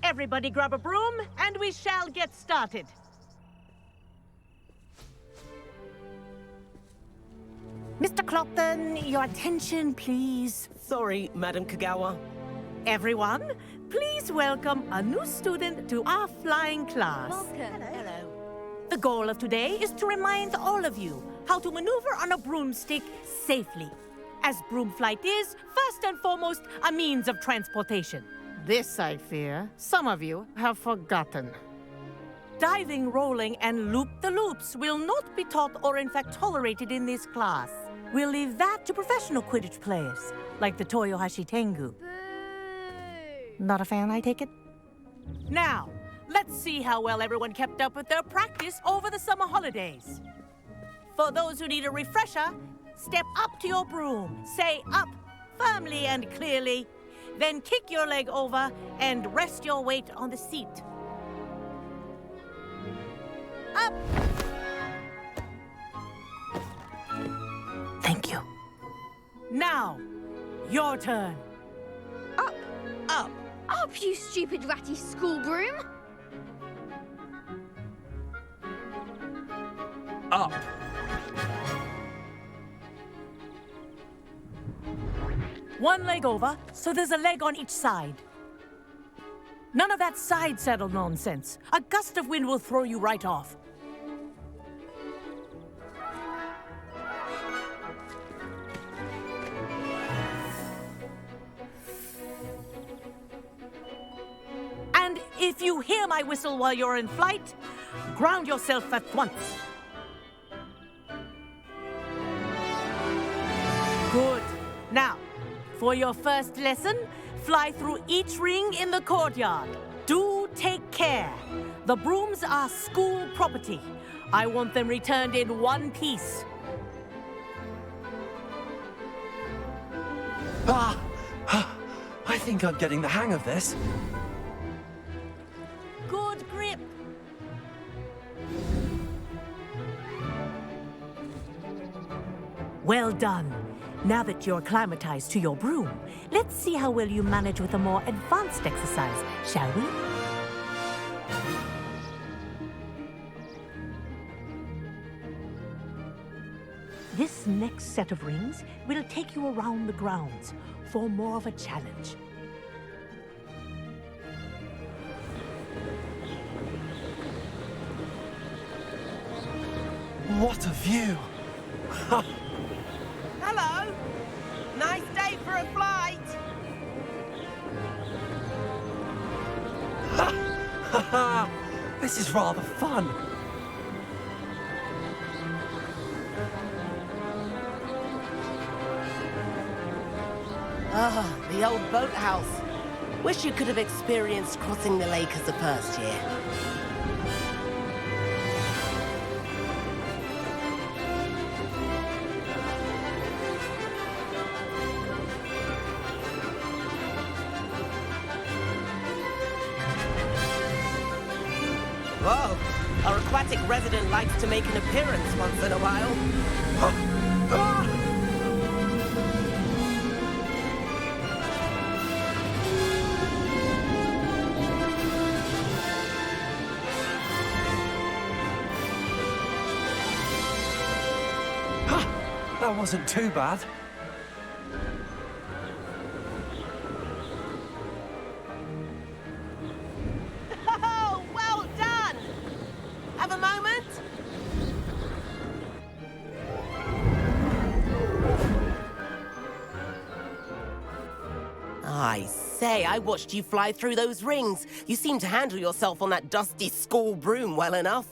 Everybody grab a broom, and we shall get started. Mr. Clopton, your attention, please. Sorry, Madam Kagawa. Everyone, please welcome a new student to our flying class. Welcome. Hello. The goal of today is to remind all of you how to maneuver on a broomstick safely, as broom flight is, first and foremost, a means of transportation. This, I fear, some of you have forgotten. Diving, rolling, and loop-the-loops will not be taught or in fact tolerated in this class. We'll leave that to professional Quidditch players, like the Toyohashi Tengu. Boo! Not a fan, I take it? Now, let's see how well everyone kept up with their practice over the summer holidays. For those who need a refresher, step up to your broom, say up firmly and clearly, then kick your leg over and rest your weight on the seat. Up! Thank you. Now, your turn. Up! Up! Up, you stupid ratty school broom! Up! One leg over, so there's a leg on each side. None of that side saddle nonsense. A gust of wind will throw you right off. And if you hear my whistle while you're in flight, ground yourself at once. Good. Now, for your first lesson, fly through each ring in the courtyard. Do take care. The brooms are school property. I want them returned in one piece. I think I'm getting the hang of this. Good grip. Well done. Now that you're acclimatized to your broom, let's see how well you manage with a more advanced exercise, shall we? This next set of rings will take you around the grounds for more of a challenge. What a view! Hello! Nice day for a flight! This is rather fun. Ah, the old boathouse. Wish you could have experienced crossing the lake as a first year. Whoa! Our aquatic resident likes to make an appearance once in a while. That wasn't too bad. Oh, well done! Have a moment? I say, I watched you fly through those rings. You seem to handle yourself on that dusty school broom well enough.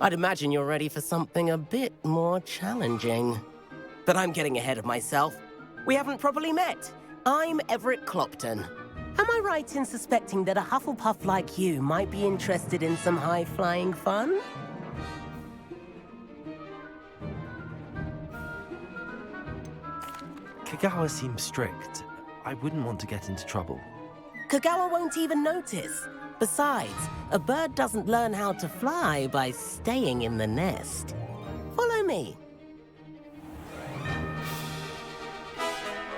I'd imagine you're ready for something a bit more challenging. But I'm getting ahead of myself. We haven't properly met. I'm Everett Clopton. Am I right in suspecting that a Hufflepuff like you might be interested in some high-flying fun? Kagawa seems strict. I wouldn't want to get into trouble. Kagawa won't even notice. Besides, a bird doesn't learn how to fly by staying in the nest. Follow me.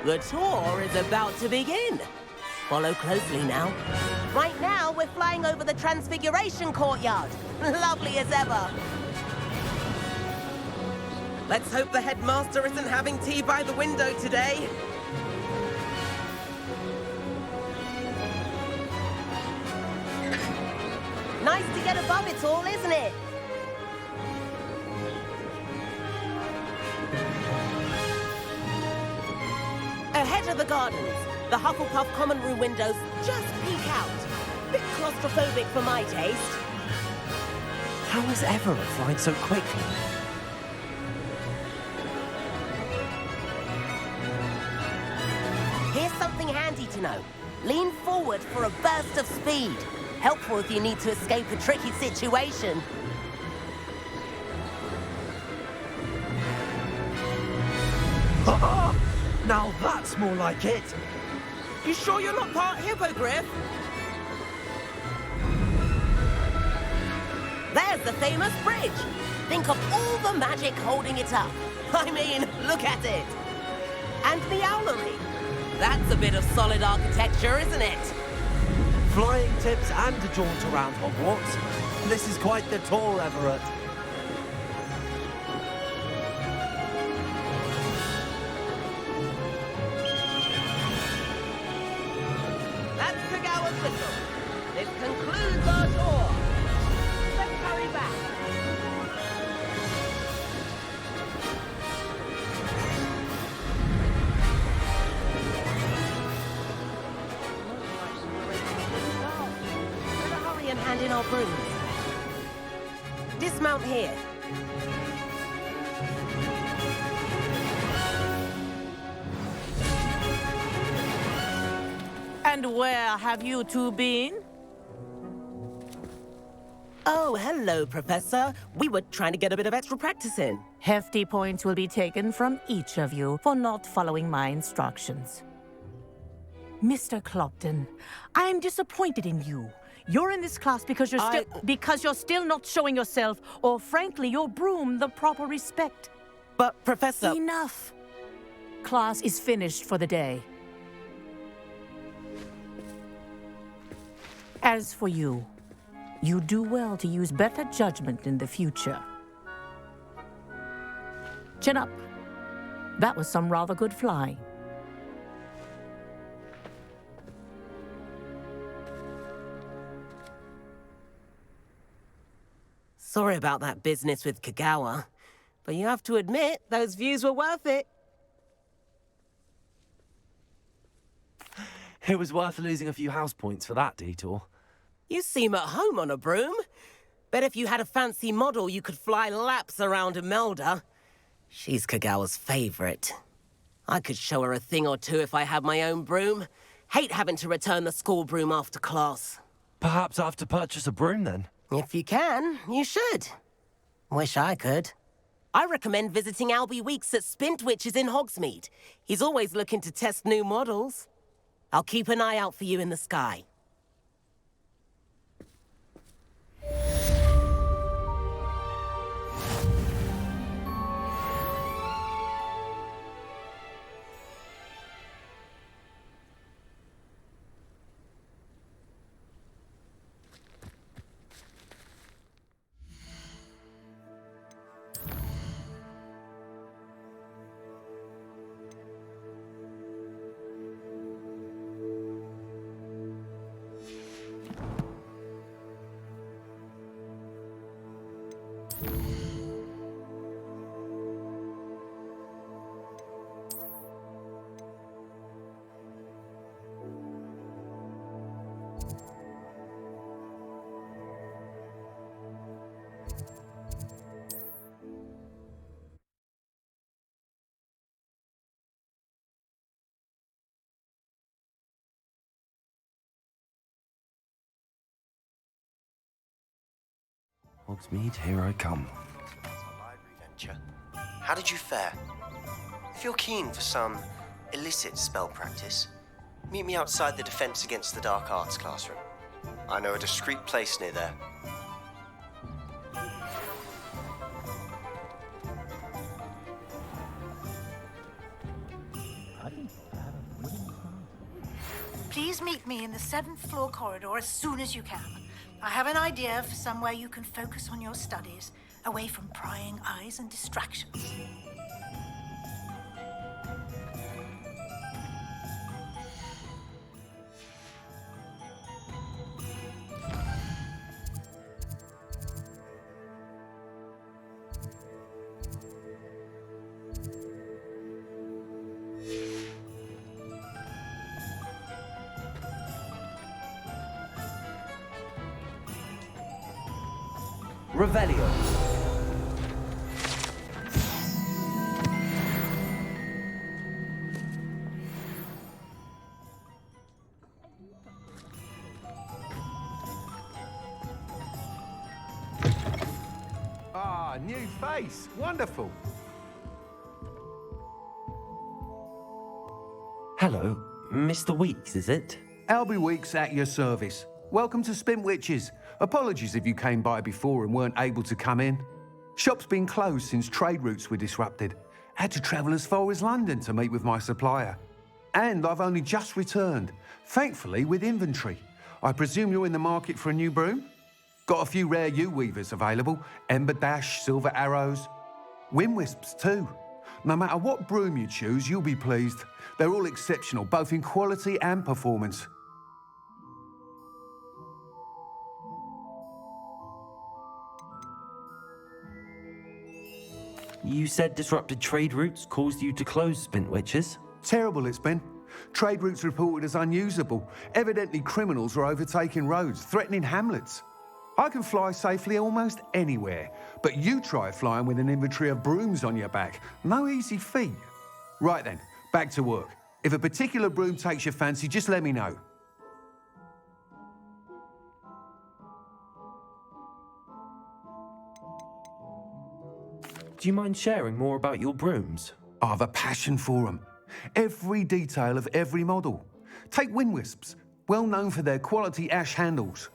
The tour is about to begin. Follow closely now. Right now, we're flying over the Transfiguration Courtyard. Lovely as ever. Let's hope the headmaster isn't having tea by the window today. Nice to get above it all, isn't it? Ahead of the gardens, the Hufflepuff common room windows just peek out. Bit claustrophobic for my taste. How is Everett flying so quickly? Here's something handy to know. Lean forward for a burst of speed. Helpful if you need to escape a tricky situation. Now that's more like it. You sure you're not part hippogriff? There's the famous bridge. Think of all the magic holding it up. I mean, look at it. And the owlery. That's a bit of solid architecture, isn't it? Flying tips and a jaunt around Hogwarts. This is quite the tour, Everett. That's Kagawa's whistle. This concludes our tour. Let's hurry back. Better hurry and hand in our brooms. Dismount here. And where have you two been? Oh, hello, Professor. We were trying to get a bit of extra practice in. Hefty points will be taken from each of you for not following my instructions. Mr. Clopton, I'm disappointed in you. You're in this class because you're still not showing yourself, or frankly, your broom, the proper respect. But, Professor... Enough. Class is finished for the day. As for you, you do well to use better judgment in the future. Chin up. That was some rather good flying. Sorry about that business with Kagawa, but you have to admit, those views were worth it. It was worth losing a few house points for that detour. You seem at home on a broom. Bet if you had a fancy model, you could fly laps around Imelda. She's Kagawa's favorite. I could show her a thing or two if I had my own broom. Hate having to return the school broom after class. Perhaps I have to purchase a broom then. If you can, you should. Wish I could. I recommend visiting Albie Weeks at Spintwitches in Hogsmeade. He's always looking to test new models. I'll keep an eye out for you in the sky. Hogsmeade, here I come. Library venture. How did you fare? If you're keen for some illicit spell practice, meet me outside the Defense Against the Dark Arts classroom. I know a discreet place near there. Please meet me in the 7th floor corridor as soon as you can. I have an idea for somewhere you can focus on your studies, away from prying eyes and distractions. Revelio. Ah, new face. Wonderful. Hello, Mr. Weeks, is it? Albie Weeks at your service. Welcome to Spintwitches. Apologies if you came by before and weren't able to come in. Shop's been closed since trade routes were disrupted. Had to travel as far as London to meet with my supplier. And I've only just returned, thankfully with inventory. I presume you're in the market for a new broom? Got a few rare U-weavers available. Ember Dash, Silver Arrows. Wind Wisps too. No matter what broom you choose, you'll be pleased. They're all exceptional, both in quality and performance. You said disrupted trade routes caused you to close Spintwitches? Terrible it's been. Trade routes reported as unusable. Evidently criminals are overtaking roads, threatening hamlets. I can fly safely almost anywhere, but you try flying with an inventory of brooms on your back. No easy feat. Right then, back to work. If a particular broom takes your fancy, just let me know. Do you mind sharing more about your brooms? I've a passion for them. Every detail of every model. Take Wind Wisps, well known for their quality ash handles.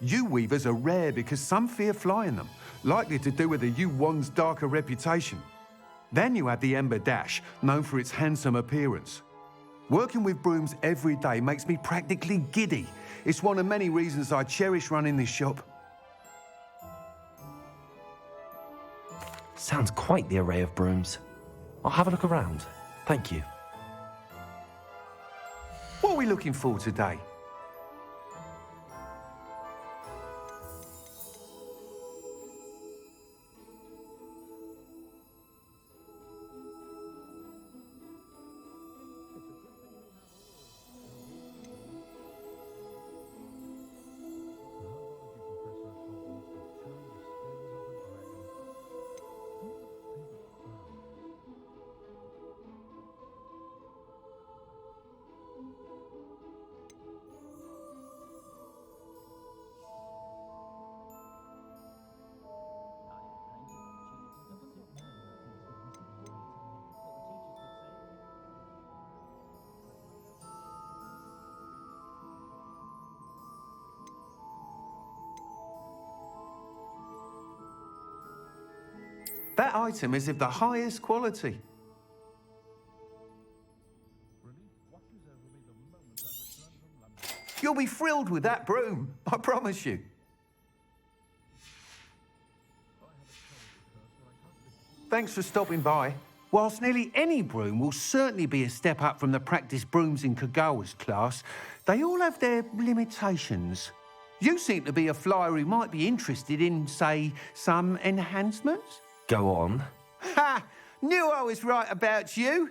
U-weavers are rare because some fear flying them, likely to do with the U-wand's darker reputation. Then you have the Ember Dash, known for its handsome appearance. Working with brooms every day makes me practically giddy. It's one of many reasons I cherish running this shop. Sounds quite the array of brooms. I'll have a look around. Thank you. What are we looking for today? That item is of the highest quality. You'll be thrilled with that broom, I promise you. Thanks for stopping by. Whilst nearly any broom will certainly be a step up from the practice brooms in Kagawa's class, they all have their limitations. You seem to be a flyer who might be interested in, say, some enhancements? Go on. Ha! Knew I was right about you.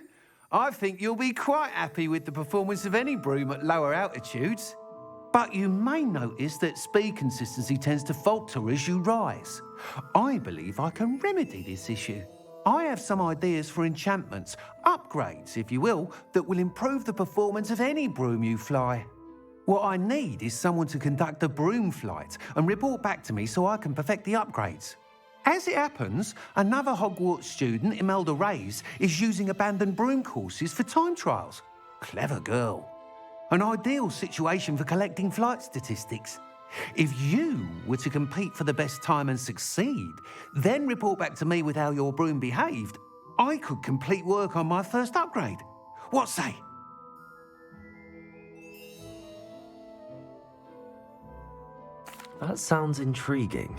I think you'll be quite happy with the performance of any broom at lower altitudes. But you may notice that speed consistency tends to falter as you rise. I believe I can remedy this issue. I have some ideas for enchantments, upgrades, if you will, that will improve the performance of any broom you fly. What I need is someone to conduct a broom flight and report back to me so I can perfect the upgrades. As it happens, another Hogwarts student, Imelda Reyes, is using abandoned broom courses for time trials. Clever girl. An ideal situation for collecting flight statistics. If you were to compete for the best time and succeed, then report back to me with how your broom behaved, I could complete work on my first upgrade. What say? That sounds intriguing.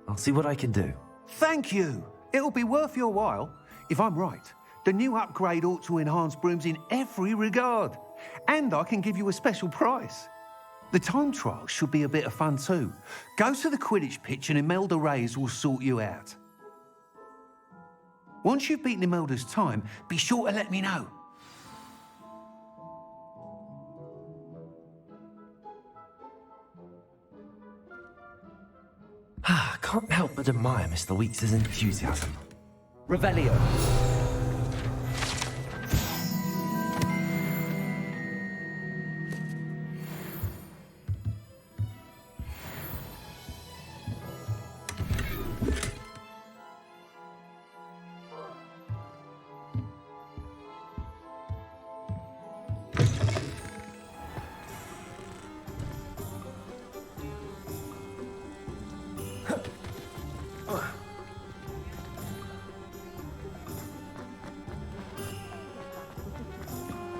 I'll see what I can do. Thank you. It'll be worth your while. If I'm right, the new upgrade ought to enhance brooms in every regard. And I can give you a special price. The time trial should be a bit of fun too. Go to the Quidditch pitch and Imelda Reyes will sort you out. Once you've beaten Imelda's time, be sure to let me know. Can't help but admire Mr. Weeks' enthusiasm. Revelio.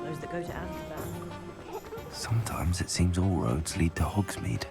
Those that go to Amsterdam. Sometimes it seems all roads lead to Hogsmeade.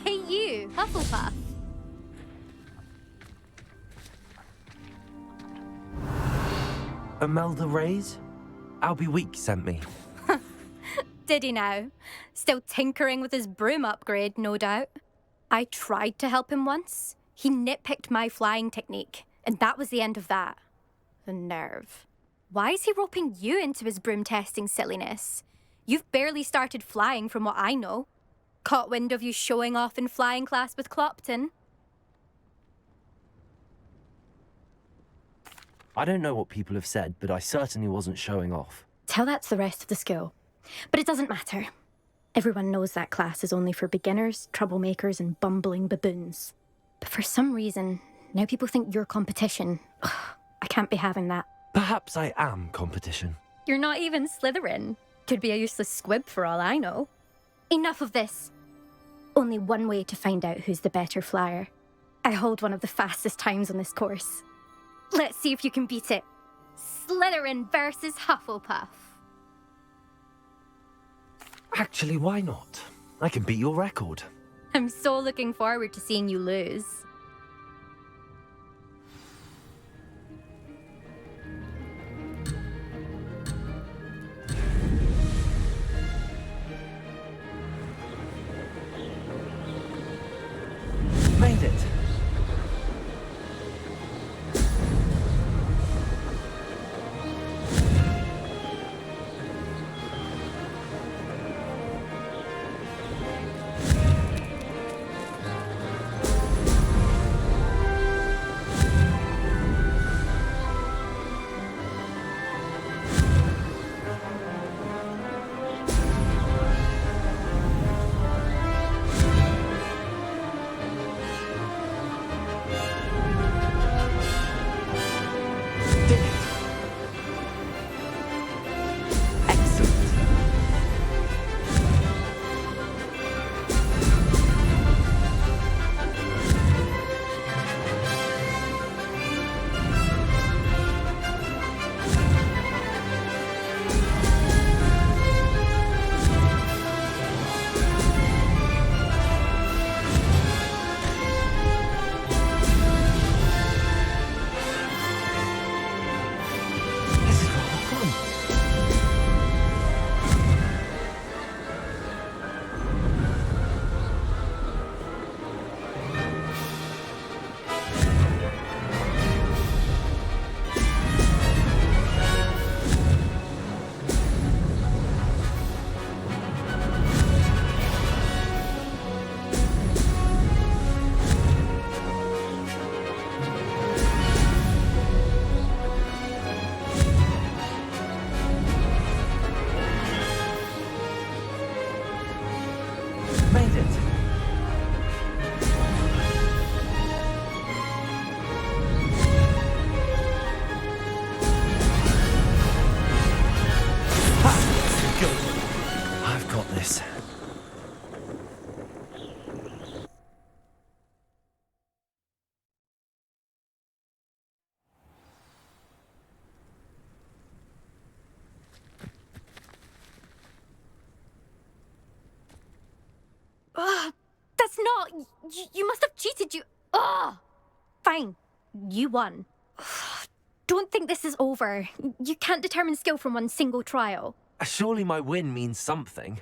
Hey you, Hufflepuff. Imelda Reyes? Albie Weeks sent me. Did he now? Still tinkering with his broom upgrade, no doubt. I tried to help him once. He nitpicked my flying technique, and that was the end of that. The nerve. Why is he roping you into his broom testing silliness? You've barely started flying from what I know. Caught wind of you showing off in flying class with Clopton. I don't know what people have said, but I certainly wasn't showing off. Tell that to the rest of the school. But it doesn't matter. Everyone knows that class is only for beginners, troublemakers, and bumbling baboons. But for some reason, now people think you're competition. Ugh, I can't be having that. Perhaps I am competition. You're not even Slytherin. Could be a useless squib for all I know. Enough of this. Only one way to find out who's the better flyer. I hold one of the fastest times on this course. Let's see if you can beat it. Slytherin versus Hufflepuff. Actually, why not? I can beat your record. I'm so looking forward to seeing you lose. Made it. Oh, you must have cheated, you... Oh! Fine. You won. Don't think this is over. You can't determine skill from one single trial. Surely my win means something.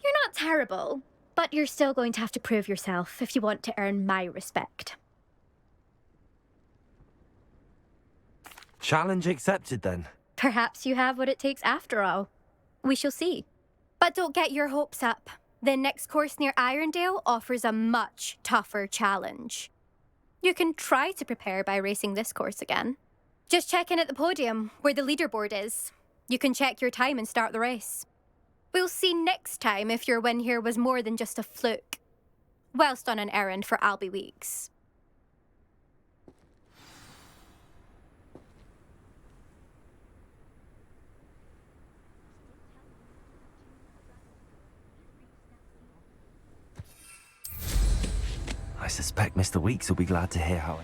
You're not terrible, but you're still going to have to prove yourself if you want to earn my respect. Challenge accepted, then. Perhaps you have what it takes after all. We shall see. But don't get your hopes up. The next course near Irondale offers a much tougher challenge. You can try to prepare by racing this course again. Just check in at the podium, where the leaderboard is. You can check your time and start the race. We'll see next time if your win here was more than just a fluke. Whilst on an errand for Albie Weeks. I suspect Mr. Weeks will be glad to hear how...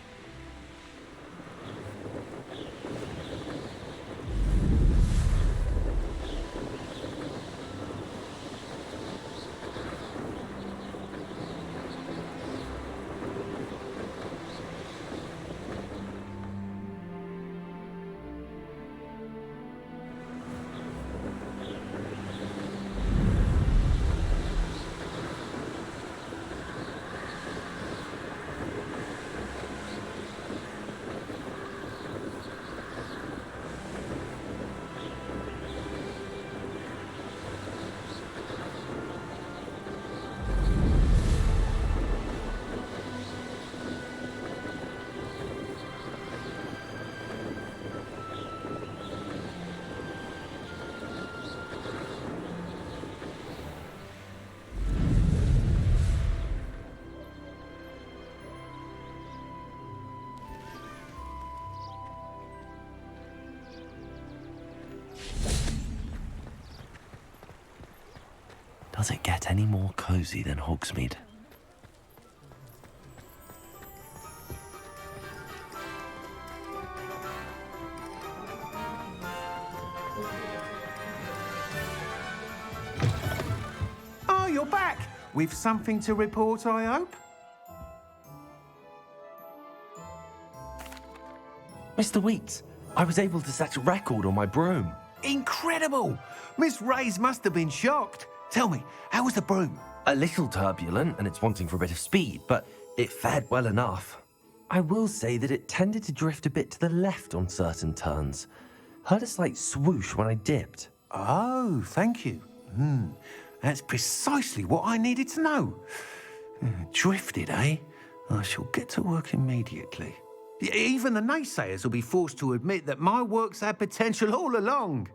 Does it get any more cozy than Hogsmeade? Oh, you're back! With something to report, I hope? Mr. Weeks, I was able to set a record on my broom. Incredible! Miss Ray's must have been shocked. Tell me, how was the broom? A little turbulent, and it's wanting for a bit of speed, but it fared well enough. I will say that it tended to drift a bit to the left on certain turns. Heard a slight swoosh when I dipped. Oh, thank you. That's precisely what I needed to know. Drifted, eh? I shall get to work immediately. Even the naysayers will be forced to admit that my work's had potential all along.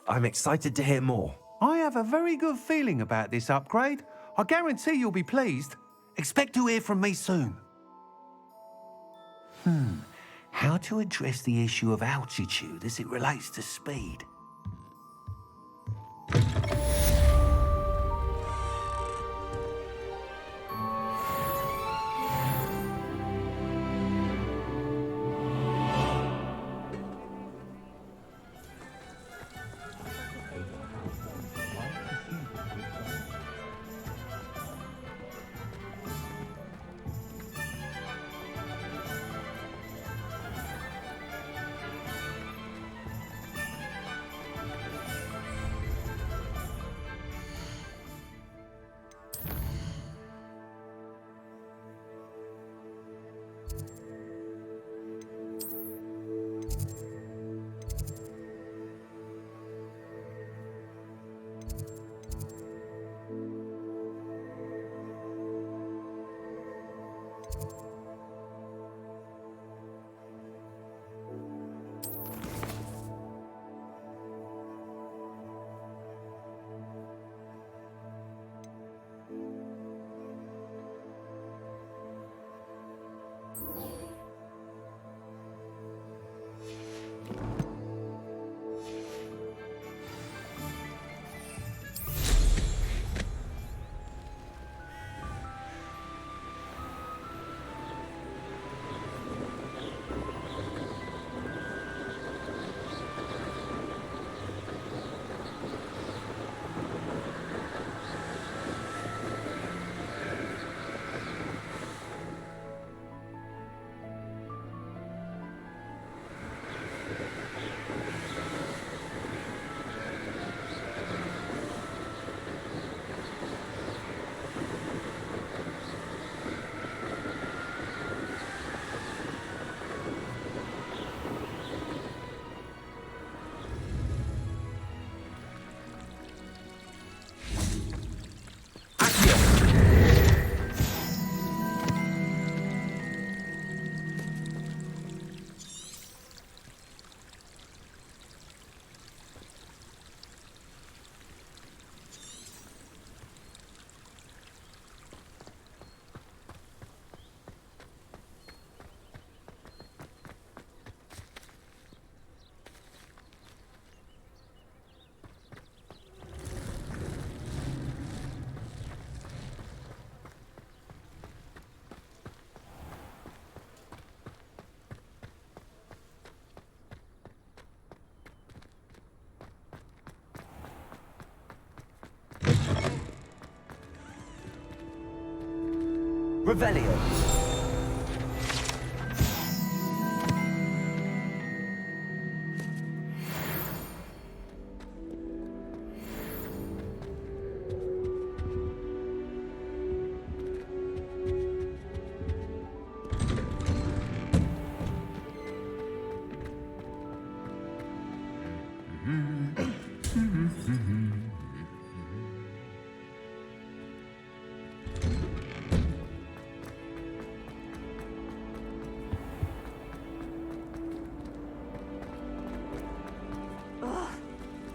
I'm excited to hear more. I have a very good feeling about this upgrade. I guarantee you'll be pleased. Expect to hear from me soon. How to address the issue of altitude as it relates to speed? Revelio.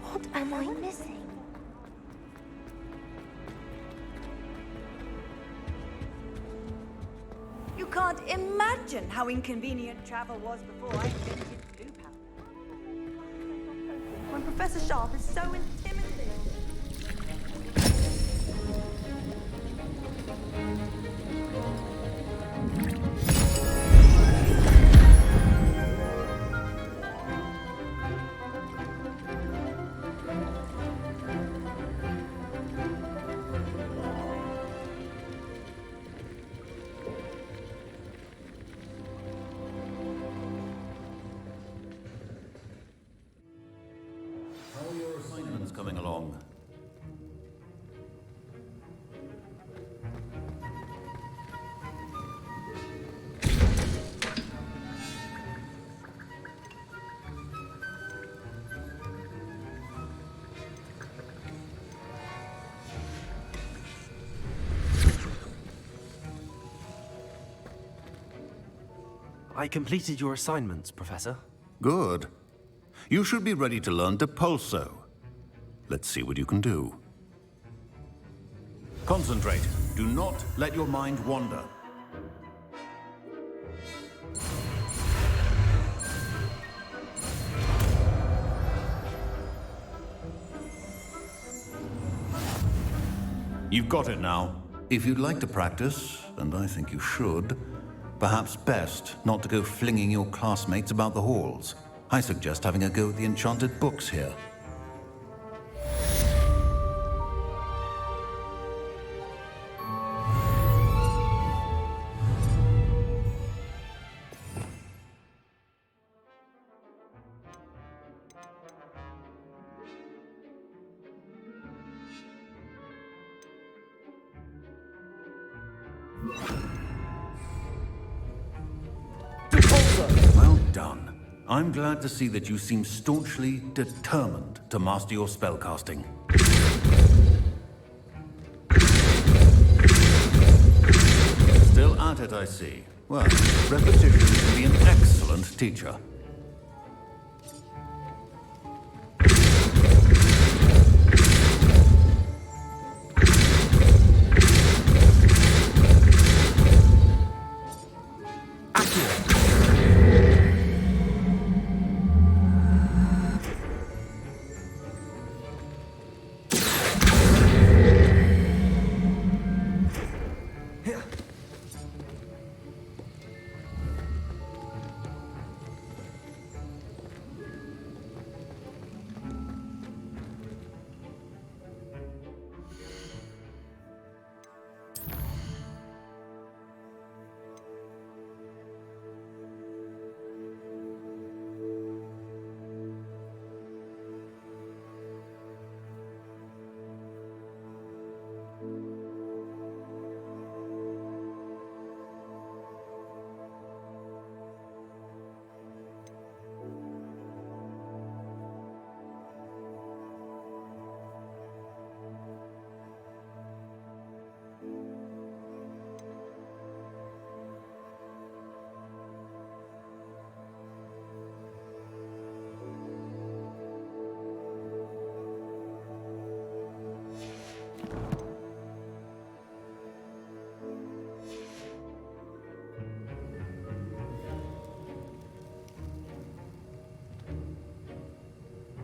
What am I missing? You can't imagine how inconvenient travel was before I invented blue powder. When Professor Sharp is so intimidating. How are your assignments coming along? I completed your assignments, Professor. Good. You should be ready to learn Depulso. Let's see what you can do. Concentrate. Do not let your mind wander. You've got it now. If you'd like to practice, and I think you should, perhaps best not to go flinging your classmates about the halls. I suggest having a go at the enchanted books here. Well done. I'm glad to see that you seem staunchly determined to master your spellcasting. Still at it, I see. Well, repetition can be an excellent teacher.